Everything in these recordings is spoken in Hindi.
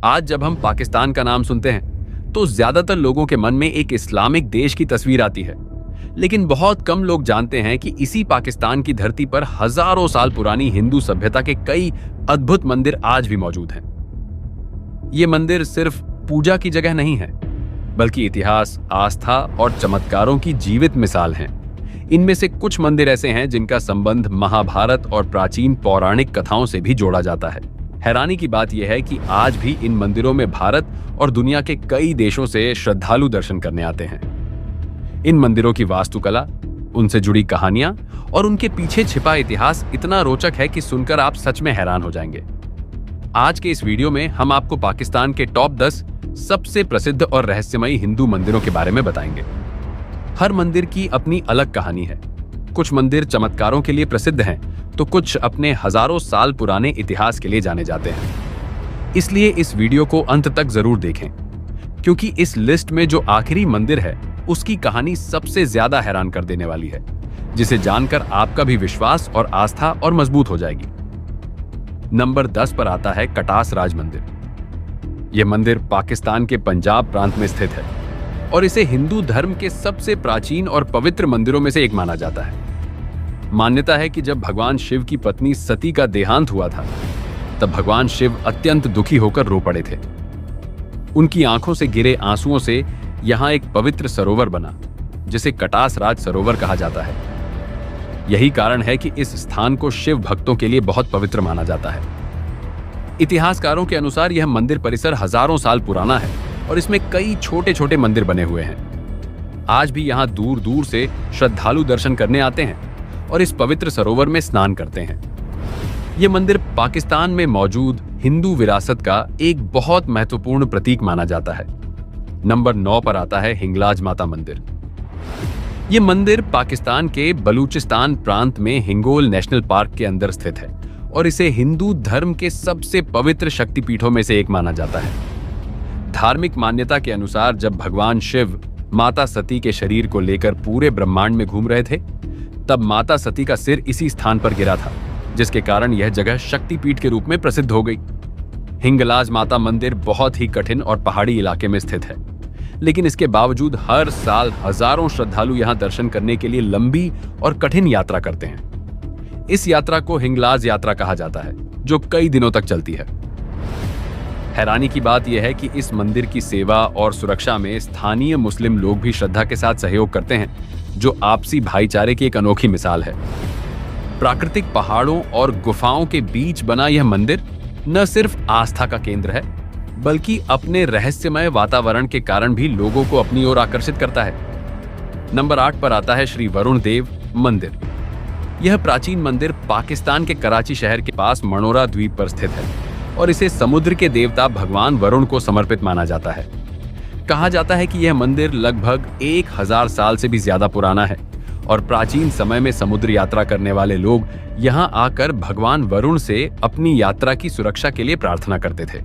आज जब हम पाकिस्तान का नाम सुनते हैं तो ज्यादातर लोगों के मन में एक इस्लामिक देश की तस्वीर आती है, लेकिन बहुत कम लोग जानते हैं कि इसी पाकिस्तान की धरती पर हजारों साल पुरानी हिंदू सभ्यता के कई अद्भुत मंदिर आज भी मौजूद हैं। ये मंदिर सिर्फ पूजा की जगह नहीं है, बल्कि इतिहास, आस्था और चमत्कारों की जीवित मिसाल हैं। इनमें से कुछ मंदिर ऐसे हैं जिनका संबंध महाभारत और प्राचीन पौराणिक कथाओं से भी जोड़ा जाता है। हैरानी की बात यह है कि आज भी इन मंदिरों में भारत और दुनिया के कई देशों से श्रद्धालु दर्शन करने आते हैं। इन मंदिरों की वास्तुकला, उनसे जुड़ी कहानियां और उनके पीछे छिपा इतिहास इतना रोचक है कि सुनकर आप सच में हैरान हो जाएंगे। आज के इस वीडियो में हम आपको पाकिस्तान के टॉप 10 सबसे प्रसिद्ध और रहस्यमयी हिंदू मंदिरों के बारे में बताएंगे। हर मंदिर की अपनी अलग कहानी है। कुछ मंदिर चमत्कारों के लिए प्रसिद्ध हैं, तो कुछ अपने हजारों साल पुराने इतिहास के लिए जाने जाते हैं। इसलिए इस वीडियो को अंत तक जरूर देखें, क्योंकि इस लिस्ट में जो आखिरी मंदिर है उसकी कहानी सबसे ज्यादा हैरान कर देने वाली है, जिसे जानकर आपका भी विश्वास और आस्था और मजबूत हो जाएगी। नंबर 10 पर आता है कटास राज मंदिर। यह मंदिर पाकिस्तान के पंजाब प्रांत में स्थित है और इसे हिंदू धर्म के सबसे प्राचीन और पवित्र मंदिरों में से एक माना जाता है। मान्यता है कि जब भगवान शिव की पत्नी सती का देहांत हुआ था, तब भगवान शिव अत्यंत दुखी होकर रो पड़े थे। उनकी आंखों से गिरे आंसुओं से यहां एक पवित्र सरोवर बना, जिसे कटास राज सरोवर कहा जाता है। यही कारण है कि इस स्थान को शिव भक्तों के लिए बहुत पवित्र माना जाता है। इतिहासकारों के अनुसार यह मंदिर परिसर हजारों साल पुराना है और इसमें कई छोटे छोटे मंदिर बने हुए हैं। आज भी यहां दूर दूर से श्रद्धालु दर्शन करने आते हैं और इस पवित्र सरोवर में स्नान करते हैं। यह मंदिर पाकिस्तान में मौजूद हिंदू विरासत का एक बहुत महत्वपूर्ण प्रतीक माना जाता है। नंबर 9 पर आता है हिंगलाज माता मंदिर। यह मंदिर पाकिस्तान के बलूचिस्तान प्रांत में हिंगोल नेशनल पार्क के अंदर स्थित है और इसे हिंदू धर्म के सबसे पवित्र शक्तिपीठों में से एक माना जाता है। धार्मिक मान्यता के अनुसार जब भगवान शिव माता सती के शरीर को लेकर पूरे ब्रह्मांड में घूम रहे थे, तब माता सती का सिर इसी स्थान पर गिरा था, जिसके कारण यह जगह शक्तिपीठ के रूप में प्रसिद्ध हो गई। हिंगलाज माता मंदिर बहुत ही कठिन और पहाड़ी इलाके में स्थित है, लेकिन इसके बावजूद हर साल हजारों श्रद्धालु यहां दर्शन करने के लिए लंबी और कठिन यात्रा करते हैं। इस यात्रा को हिंगलाज यात्रा कहा जाता है, जो कई दिनों तक चलती है। हैरानी की बात यह है कि इस मंदिर की सेवा और सुरक्षा में स्थानीय मुस्लिम लोग भी श्रद्धा के साथ सहयोग करते हैं, जो आपसी भाईचारे की एक अनोखी मिसाल है। प्राकृतिक पहाड़ों और गुफाओं के बीच बना यह मंदिर न सिर्फ आस्था का केंद्र है, बल्कि अपने रहस्यमय वातावरण के कारण भी लोगों को अपनी ओर आकर्षित करता है। नंबर 8 पर आता है श्री वरुण देव मंदिर। यह प्राचीन मंदिर पाकिस्तान के कराची शहर के पास मनोरा द्वीप पर स्थित है और इसे समुद्र के देवता भगवान वरुण को समर्पित माना जाता है। कहा जाता है कि यह मंदिर लगभग 1000 साल से भी ज्यादा पुराना है और प्राचीन समय में समुद्र यात्रा करने वाले लोग यहां आकर भगवान वरुण से अपनी यात्रा की सुरक्षा के लिए प्रार्थना करते थे।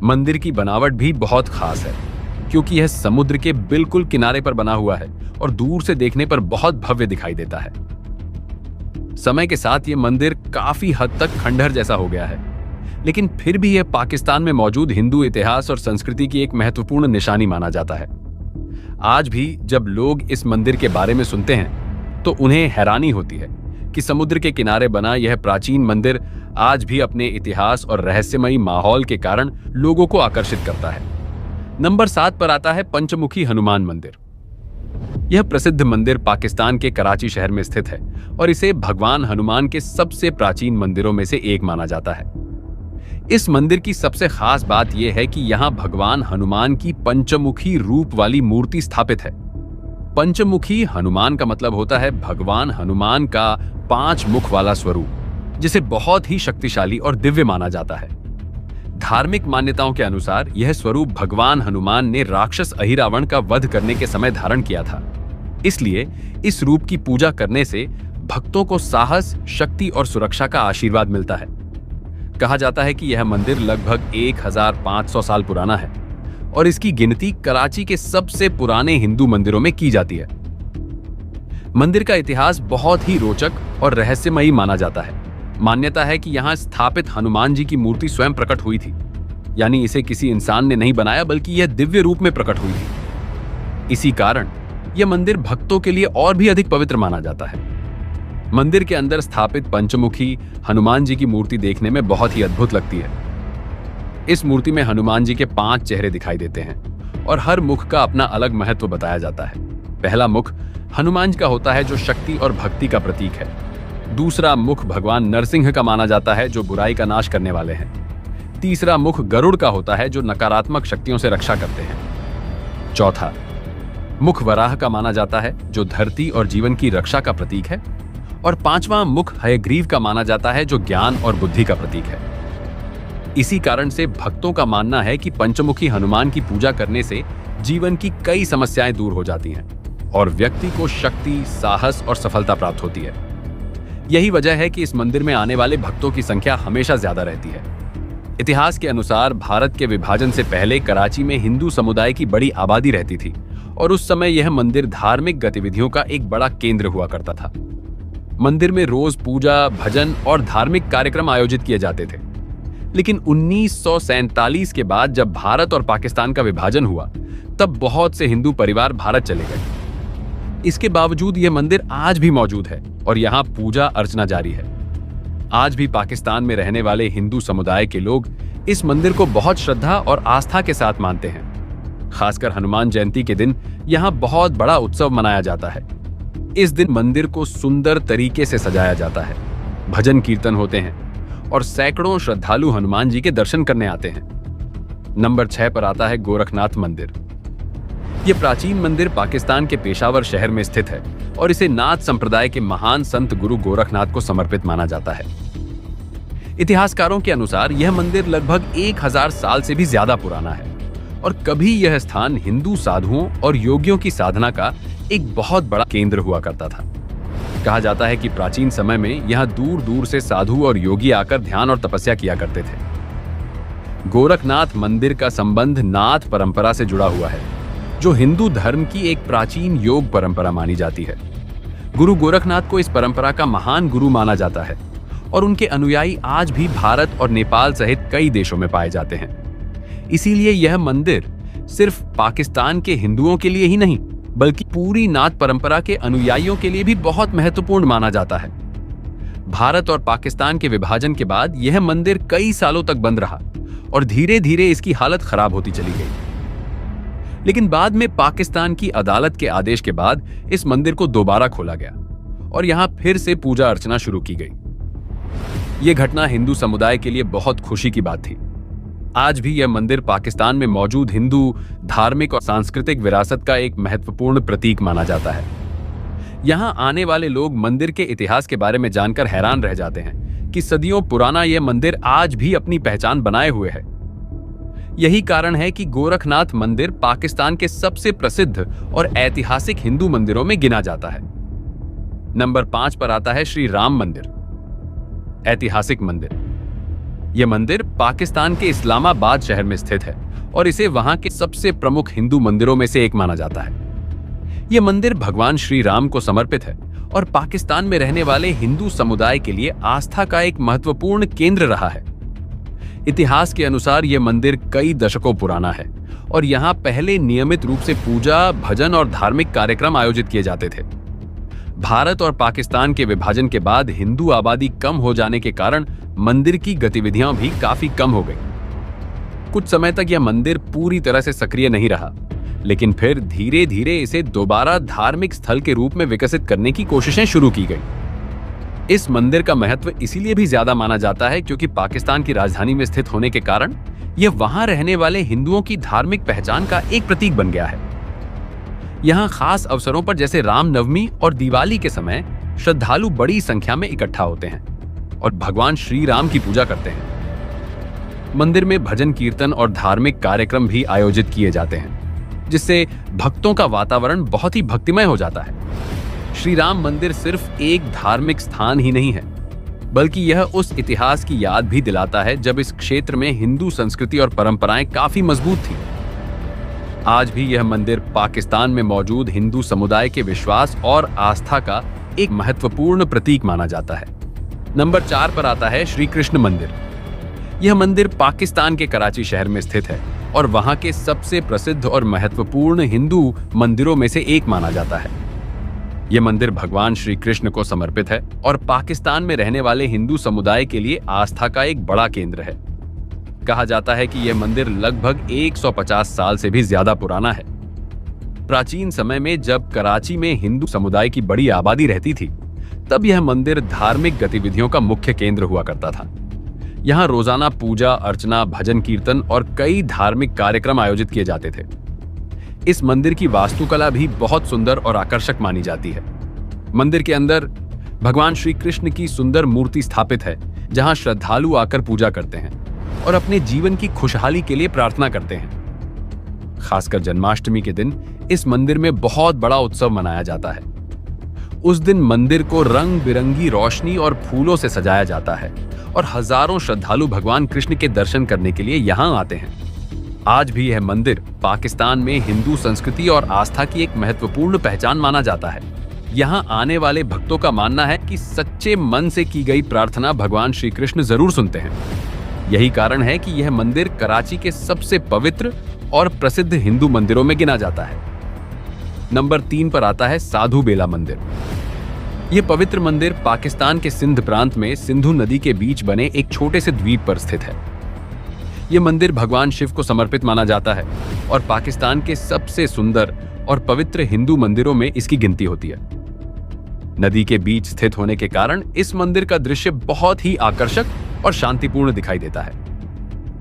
मंदिर की बनावट भी बहुत खास है, क्योंकि यह समुद्र के बिल्कुल किनारे पर बना हुआ है और दूर से देखने पर बहुत भव्य दिखाई देता है। समय के साथ यह मंदिर काफी हद तक खंडहर जैसा हो गया है, लेकिन फिर भी यह पाकिस्तान में मौजूद हिंदू इतिहास और संस्कृति की एक महत्वपूर्ण निशानी माना जाता है। आज भी जब लोग इस मंदिर के बारे में सुनते हैं तो उन्हें हैरानी होती है कि समुद्र के किनारे बना यह प्राचीन मंदिर आज भी अपने इतिहास और रहस्यमयी माहौल के कारण लोगों को आकर्षित करता है। नंबर 7 पर आता है पंचमुखी हनुमान मंदिर। यह प्रसिद्ध मंदिर पाकिस्तान के कराची शहर में स्थित है और इसे भगवान हनुमान के सबसे प्राचीन मंदिरों में से एक माना जाता है। इस मंदिर की सबसे खास बात यह है कि यहाँ भगवान हनुमान की पंचमुखी रूप वाली मूर्ति स्थापित है। पंचमुखी हनुमान का मतलब होता है भगवान हनुमान का 5 मुख वाला स्वरूप, जिसे बहुत ही शक्तिशाली और दिव्य माना जाता है। धार्मिक मान्यताओं के अनुसार यह स्वरूप भगवान हनुमान ने राक्षस अहिरावण का वध करने के समय धारण किया था। इसलिए इस रूप की पूजा करने से भक्तों को साहस, शक्ति और सुरक्षा का आशीर्वाद मिलता है। कहा जाता है कि यह मंदिर लगभग 1500 साल पुराना है और इसकी गिनती कराची के सबसे पुराने हिंदू मंदिरों में की जाती है। मंदिर का इतिहास बहुत ही रोचक और रहस्यमयी माना जाता है। मान्यता है कि यहाँ स्थापित हनुमान जी की मूर्ति स्वयं प्रकट हुई थी यानी इसे किसी इंसान ने नहीं बनाया बल्कि यह दिव्य रूप में प्रकट हुई थी। इसी कारण यह मंदिर भक्तों के लिए और भी अधिक पवित्र माना जाता है। मंदिर के अंदर स्थापित पंचमुखी हनुमान जी की मूर्ति देखने में बहुत ही अद्भुत लगती है। इस मूर्ति में हनुमान जी के 5 चेहरे दिखाई देते हैं और हर मुख का अपना अलग महत्व बताया जाता है। पहला मुख हनुमान जी का होता है जो शक्ति और भक्ति का प्रतीक है। दूसरा मुख भगवान नरसिंह का माना जाता है जो बुराई का नाश करने वाले हैं। तीसरा मुख गरुड़ का होता है जो नकारात्मक शक्तियों से रक्षा करते हैं। चौथा मुख वराह का माना जाता है जो धरती और जीवन की रक्षा का प्रतीक है। और 5वां मुख हयग्रीव का माना जाता है जो ज्ञान और बुद्धि का प्रतीक है। इसी कारण से भक्तों का मानना है कि पंचमुखी हनुमान की पूजा करने से जीवन की कई समस्याएं दूर हो जाती हैं और व्यक्ति को शक्ति, साहस और सफलता प्राप्त होती है। यही वजह है कि इस मंदिर में आने वाले भक्तों की संख्या हमेशा ज्यादा रहती है। इतिहास के अनुसार भारत के विभाजन से पहले कराची में हिंदू समुदाय की बड़ी आबादी रहती थी और उस समय यह मंदिर धार्मिक गतिविधियों का एक बड़ा केंद्र हुआ करता था। मंदिर में रोज पूजा, भजन और धार्मिक कार्यक्रम आयोजित किए जाते थे। लेकिन 1947 के बाद जब भारत और पाकिस्तान का विभाजन हुआ, तब बहुत से हिंदू परिवार भारत चले गए। इसके बावजूद यह मंदिर आज भी मौजूद है और यहाँ पूजा अर्चना जारी है। आज भी पाकिस्तान में रहने वाले हिंदू समुदाय के लोग इस मंदिर को बहुत श्रद्धा और आस्था के साथ मानते हैं। खासकर हनुमान जयंती के दिन यहाँ बहुत बड़ा उत्सव मनाया जाता है। इस दिन मंदिर को सुंदर तरीके से सजाया जाता है, भजन कीर्तन होते हैं और सैकड़ों श्रद्धालु हनुमान जी के दर्शन करने आते हैं। नंबर 6 पर आता है गोरखनाथ मंदिर। यह प्राचीन मंदिर पाकिस्तान के पेशावर शहर में स्थित है और इसे नाथ संप्रदाय के महान संत गुरु गोरखनाथ को समर्पित माना जाता है। इतिहासकारों के अनुसार यह मंदिर लगभग 1000 साल से भी ज्यादा पुराना है और कभी यह स्थान हिंदू साधुओं और योगियों की साधना का एक बहुत बड़ा केंद्र हुआ करता था। कहा जाता है कि प्राचीन समय में यहाँ दूर दूर से साधु और योगी आकर ध्यान और तपस्या किया करते थे। गोरखनाथ मंदिर का संबंध नाथ परंपरा से जुड़ा हुआ है, जो हिंदू धर्म की एक प्राचीन योग परंपरा मानी जाती है। गुरु गोरखनाथ को इस परंपरा का महान गुरु माना जाता है और उनके अनुयायी आज भी भारत और नेपाल सहित कई देशों में पाए जाते हैं। इसीलिए यह मंदिर सिर्फ पाकिस्तान के हिंदुओं के लिए ही नहीं, बल्कि पूरी नाथ परंपरा के अनुयायियों के लिए भी बहुत महत्वपूर्ण माना जाता है। भारत और पाकिस्तान के विभाजन के बाद यह मंदिर कई सालों तक बंद रहा और धीरे धीरे इसकी हालत खराब होती चली गई। लेकिन बाद में पाकिस्तान की अदालत के आदेश के बाद इस मंदिर को दोबारा खोला गया और यहां फिर से पूजा अर्चना शुरू की गई। यह घटना हिंदू समुदाय के लिए बहुत खुशी की बात थी। आज भी यह मंदिर पाकिस्तान में मौजूद हिंदू धार्मिक और सांस्कृतिक विरासत का एक महत्वपूर्ण प्रतीक माना जाता है। यहां आने वाले लोग मंदिर के इतिहास के बारे में जानकर हैरान रह जाते हैं कि सदियों पुराना यह मंदिर आज भी अपनी पहचान बनाए हुए है। यही कारण है कि गोरखनाथ मंदिर पाकिस्तान के सबसे प्रसिद्ध और ऐतिहासिक हिंदू मंदिरों में गिना जाता है। नंबर 5 पर आता है श्री राम मंदिर, ऐतिहासिक मंदिर। यह मंदिर पाकिस्तान के इस्लामाबाद शहर में स्थित है और इसे वहां के सबसे प्रमुख हिंदू मंदिरों में से एक माना जाता है। यह मंदिर भगवान श्री राम को समर्पित है और पाकिस्तान में रहने वाले हिंदू समुदाय के लिए आस्था का एक महत्वपूर्ण केंद्र रहा है। इतिहास के अनुसार यह मंदिर कई दशकों पुराना है और यहाँ पहले नियमित रूप से पूजा, भजन और धार्मिक कार्यक्रम आयोजित किए जाते थे। भारत और पाकिस्तान के विभाजन के बाद हिंदू आबादी कम हो जाने के कारण मंदिर की गतिविधियां भी काफी कम हो गई। कुछ समय तक यह मंदिर पूरी तरह से सक्रिय नहीं रहा, लेकिन फिर धीरे धीरे इसे दोबारा धार्मिक स्थल के रूप में विकसित करने की कोशिशें शुरू की गई। इस मंदिर का महत्व इसीलिए भी ज्यादा माना जाता है क्योंकि पाकिस्तान की राजधानी में स्थित होने के कारण यह वहां रहने वाले हिंदुओं की धार्मिक पहचान का एक प्रतीक बन गया है। यहाँ खास अवसरों पर जैसे रामनवमी और दिवाली के समय श्रद्धालु बड़ी संख्या में इकट्ठा होते हैं और भगवान श्री राम की पूजा करते हैं। मंदिर में भजन कीर्तन और धार्मिक कार्यक्रम भी आयोजित किए जाते हैं, जिससे भक्तों का वातावरण बहुत ही भक्तिमय हो जाता है। श्री राम मंदिर सिर्फ एक धार्मिक स्थान ही नहीं है, बल्कि यह उस इतिहास की याद भी दिलाता है जब इस क्षेत्र में हिंदू संस्कृति और परंपराएं काफी मजबूत थी। आज भी यह मंदिर पाकिस्तान में मौजूद हिंदू समुदाय के विश्वास और आस्था का एक महत्वपूर्ण प्रतीक माना जाता है। नंबर 4 पर आता है श्री कृष्ण मंदिर। यह मंदिर पाकिस्तान के कराची शहर में स्थित है और वहां के सबसे प्रसिद्ध और महत्वपूर्ण हिंदू मंदिरों में से एक माना जाता है। यह मंदिर भगवान श्री कृष्ण को समर्पित है और पाकिस्तान में रहने वाले हिंदू समुदाय के लिए आस्था का एक बड़ा केंद्र है। कहा जाता है कि यह मंदिर लगभग 150 साल से भी ज्यादा पुराना है। प्राचीन समय में जब कराची में हिंदू समुदाय की बड़ी आबादी रहती थी, तब यह मंदिर धार्मिक गतिविधियों का मुख्य केंद्र हुआ करता था। यहाँ रोजाना पूजा अर्चना, भजन कीर्तन और कई धार्मिक कार्यक्रम आयोजित किए जाते थे। इस मंदिर की वास्तुकला भी बहुत सुंदर और आकर्षक मानी जाती है। मंदिर के अंदर भगवान श्री कृष्ण की सुंदर मूर्ति स्थापित है, जहां श्रद्धालु आकर पूजा करते हैं और अपने जीवन की खुशहाली के लिए प्रार्थना करते हैं। खासकर जन्माष्टमी के दिन इस मंदिर में बहुत बड़ा उत्सव मनाया जाता है। उस दिन मंदिर को रंग बिरंगी रोशनी और फूलों से सजाया जाता है और हजारों श्रद्धालु भगवान कृष्ण के दर्शन करने के लिए यहाँ आते हैं। आज भी यह मंदिर पाकिस्तान में हिंदू संस्कृति और आस्था की एक महत्वपूर्ण पहचान माना जाता है। यहाँ आने वाले भक्तों का मानना है कि सच्चे मन से की गई प्रार्थना भगवान श्री कृष्ण जरूर सुनते हैं। यही कारण है कि यह मंदिर कराची के सबसे पवित्र और प्रसिद्ध हिंदू मंदिरों में गिना जाता है। नंबर 3 पर आता है साधु बेला मंदिर। यह पवित्र मंदिर पाकिस्तान के सिंध प्रांत में सिंधु नदी के बीच बने एक छोटे से द्वीप पर स्थित है। यह मंदिर भगवान शिव को समर्पित माना जाता है और पाकिस्तान के सबसे सुंदर और पवित्र हिंदू मंदिरों में इसकी गिनती होती है। नदी के बीच स्थित होने के कारण इस मंदिर का दृश्य बहुत ही आकर्षक और शांतिपूर्ण दिखाई देता है।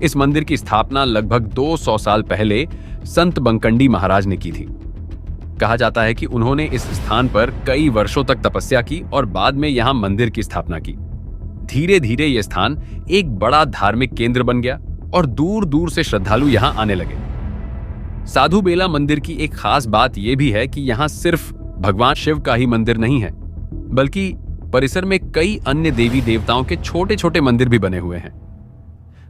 इस मंदिर की स्थापना लगभग 200 साल पहले संत बंकंडी महाराज ने की थी। कहा जाता है कि उन्होंने इस स्थान पर कई वर्षों तक तपस्या की और बाद में यहां मंदिर की स्थापना की। धीरे धीरे यह स्थान एक बड़ा धार्मिक केंद्र बन गया और दूर दूर से श्रद्धालु यहां आने लगे। साधु बेला मंदिर की एक खास बात यह भी है कि यहां सिर्फ भगवान शिव का ही मंदिर नहीं है, बल्कि परिसर में कई अन्य देवी देवताओं के छोटे छोटे मंदिर भी बने हुए हैं।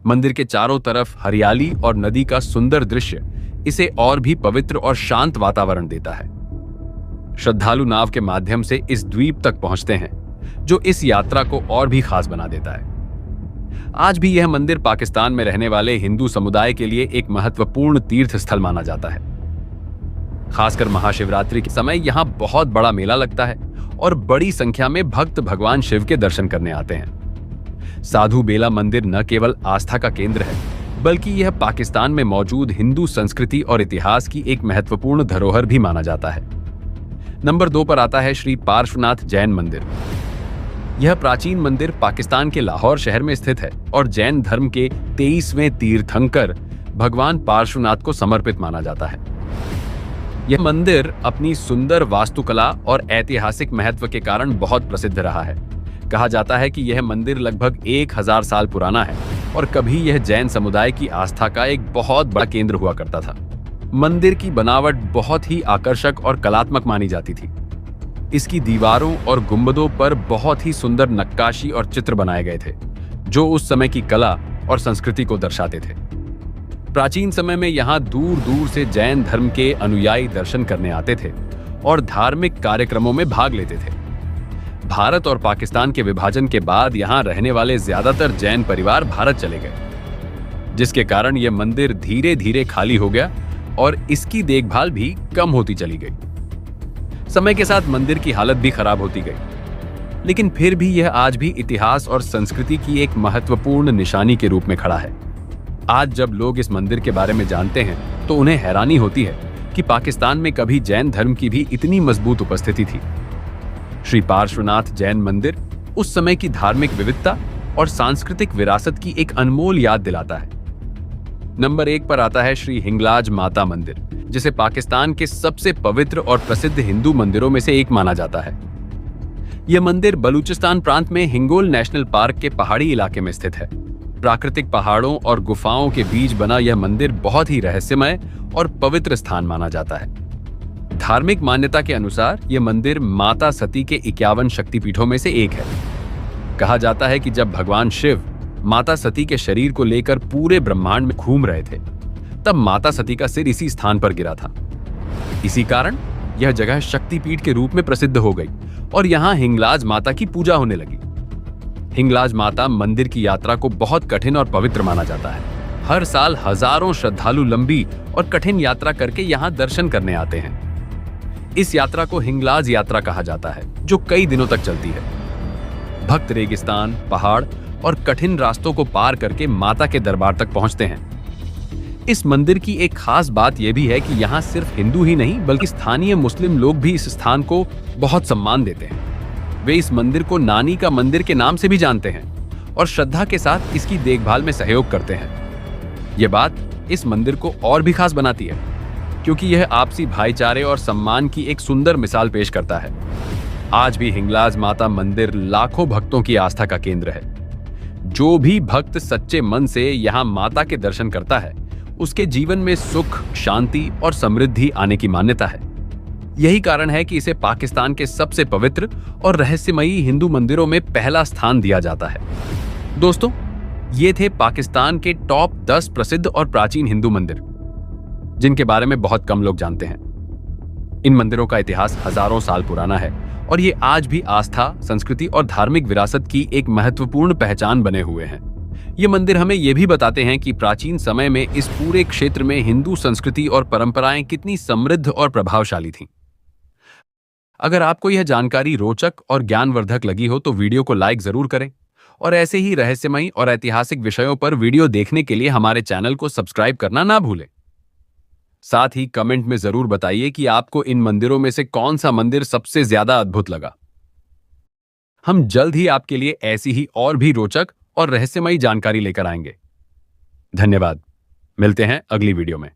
मंदिर के चारों तरफ हरियाली और नदी का सुंदर दृश्य इसे और भी पवित्र और शांत वातावरण देता है। श्रद्धालु नाव के माध्यम से इस द्वीप तक पहुंचते हैं, जो इस यात्रा को और भी खास बना देता है। आज भी यह मंदिर पाकिस्तान में रहने वाले हिंदू समुदाय के लिए एक महत्वपूर्ण तीर्थ स्थल माना जाता है। खासकर महाशिवरात्रि के समय यहाँ बहुत बड़ा मेला लगता है और बड़ी संख्या में भक्त भगवान शिव के दर्शन करने आते हैं। साधु बेला मंदिर न केवल आस्था का केंद्र है, बल्कि यह पाकिस्तान में मौजूद हिंदू संस्कृति और इतिहास की एक महत्वपूर्ण धरोहर भी माना जाता है। नंबर 2 पर आता है श्री पार्श्वनाथ जैन मंदिर। यह प्राचीन मंदिर पाकिस्तान के लाहौर शहर में स्थित है और जैन धर्म के 23वें तीर्थंकर भगवान पार्श्वनाथ को समर्पित माना जाता है। यह मंदिर अपनी सुंदर वास्तुकला और ऐतिहासिक महत्व के कारण बहुत प्रसिद्ध रहा है। कहा जाता है कि यह मंदिर लगभग 1000 साल पुराना है और कभी यह जैन समुदाय की आस्था का एक बहुत बड़ा केंद्र हुआ करता था। मंदिर की बनावट बहुत ही आकर्षक और कलात्मक मानी जाती थी। इसकी दीवारों और गुंबदों पर बहुत ही सुंदर नक्काशी और चित्र बनाए गए थे, जो उस समय की कला और संस्कृति को दर्शाते थे। प्राचीन समय में यहाँ दूर दूर से जैन धर्म के अनुयायी दर्शन करने आते थे और धार्मिक कार्यक्रमों में भाग लेते थे। भारत और पाकिस्तान के विभाजन के बाद यहाँ रहने वाले ज्यादातर जैन परिवार भारत चले गए, जिसके कारण यह मंदिर धीरे धीरे खाली हो गया और इसकी देखभाल भी कम होती चली गई। समय के साथ मंदिर की हालत भी खराब होती गई, लेकिन फिर भी यह आज भी इतिहास और संस्कृति की एक महत्वपूर्ण निशानी के रूप में खड़ा है। आज जब लोग इस मंदिर के बारे में जानते हैं तो उन्हें हैरानी होती है कि पाकिस्तान में कभी जैन धर्म की भी इतनी मजबूत उपस्थिति थी। श्री पार्श्वनाथ जैन मंदिर उस समय की धार्मिक विविधता और सांस्कृतिक विरासत की एक अनमोल याद दिलाता है। नंबर 1 पर आता है श्री हिंगलाज माता मंदिर, जिसे पाकिस्तान के सबसे पवित्र और प्रसिद्ध हिंदू मंदिरों में से एक माना जाता है। यह मंदिर बलूचिस्तान प्रांत में हिंगोल नेशनल पार्क के पहाड़ी इलाके में स्थित है। प्राकृतिक पहाड़ों और गुफाओं के बीच बना यह मंदिर बहुत ही रहस्यमय और पवित्र स्थान माना जाता है। धार्मिक मान्यता के अनुसार यह मंदिर माता सती के 51 शक्तिपीठों में से एक है। कहा जाता है कि जब भगवान शिव माता सती के शरीर को लेकर पूरे ब्रह्मांड में घूम रहे थे, तब माता सती का सिर इसी स्थान पर गिरा था। इसी कारण यह जगह शक्तिपीठ के रूप में प्रसिद्ध हो गई और यहाँ हिंगलाज माता की पूजा होने लगी। हिंगलाज माता मंदिर की यात्रा को बहुत कठिन और पवित्र माना जाता है। हर साल हजारों श्रद्धालु लंबी और कठिन यात्रा करके यहाँ दर्शन करने आते हैं। इस यात्रा को हिंगलाज यात्रा कहा जाता है, जो कई दिनों तक चलती है। भक्त रेगिस्तान, पहाड़ और कठिन रास्तों को पार करके माता के दरबार तक पहुंचते हैं। इस मंदिर की एक खास बात यह भी है कि यहाँ सिर्फ हिंदू ही नहीं बल्कि स्थानीय मुस्लिम लोग भी इस स्थान को बहुत सम्मान देते हैं। वे इस मंदिर को नानी का मंदिर के नाम से भी जानते हैं और श्रद्धा के साथ इसकी देखभाल में सहयोग करते हैं। यह बात इस मंदिर को और भी खास बनाती है, क्योंकि यह आपसी भाईचारे और सम्मान की एक सुंदर मिसाल पेश करता है। आज भी हिंगलाज माता मंदिर लाखों भक्तों की आस्था का केंद्र है। जो भी भक्त सच्चे मन से यहाँ माता के दर्शन करता है, उसके जीवन में सुख, शांति और समृद्धि आने की मान्यता है। यही कारण है कि इसे पाकिस्तान के सबसे पवित्र और रहस्यमयी हिंदू मंदिरों में पहला स्थान दिया जाता है। दोस्तों, ये थे पाकिस्तान के टॉप 10 प्रसिद्ध और प्राचीन हिंदू मंदिर, जिनके बारे में बहुत कम लोग जानते हैं। इन मंदिरों का इतिहास हजारों साल पुराना है और ये आज भी आस्था, संस्कृति और धार्मिक विरासत की एक महत्वपूर्ण पहचान बने हुए हैं। ये मंदिर हमें ये भी बताते हैं कि प्राचीन समय में इस पूरे क्षेत्र में हिंदू संस्कृति और परंपराएं कितनी समृद्ध और प्रभावशाली थीं। अगर आपको यह जानकारी रोचक और ज्ञानवर्धक लगी हो तो वीडियो को लाइक जरूर करें और ऐसे ही रहस्यमयी और ऐतिहासिक विषयों पर वीडियो देखने के लिए हमारे चैनल को सब्सक्राइब करना ना भूलें। साथ ही कमेंट में जरूर बताइए कि आपको इन मंदिरों में से कौन सा मंदिर सबसे ज्यादा अद्भुत लगा। हम जल्द ही आपके लिए ऐसी ही और भी रोचक और रहस्यमयी जानकारी लेकर आएंगे। धन्यवाद। मिलते हैं अगली वीडियो में।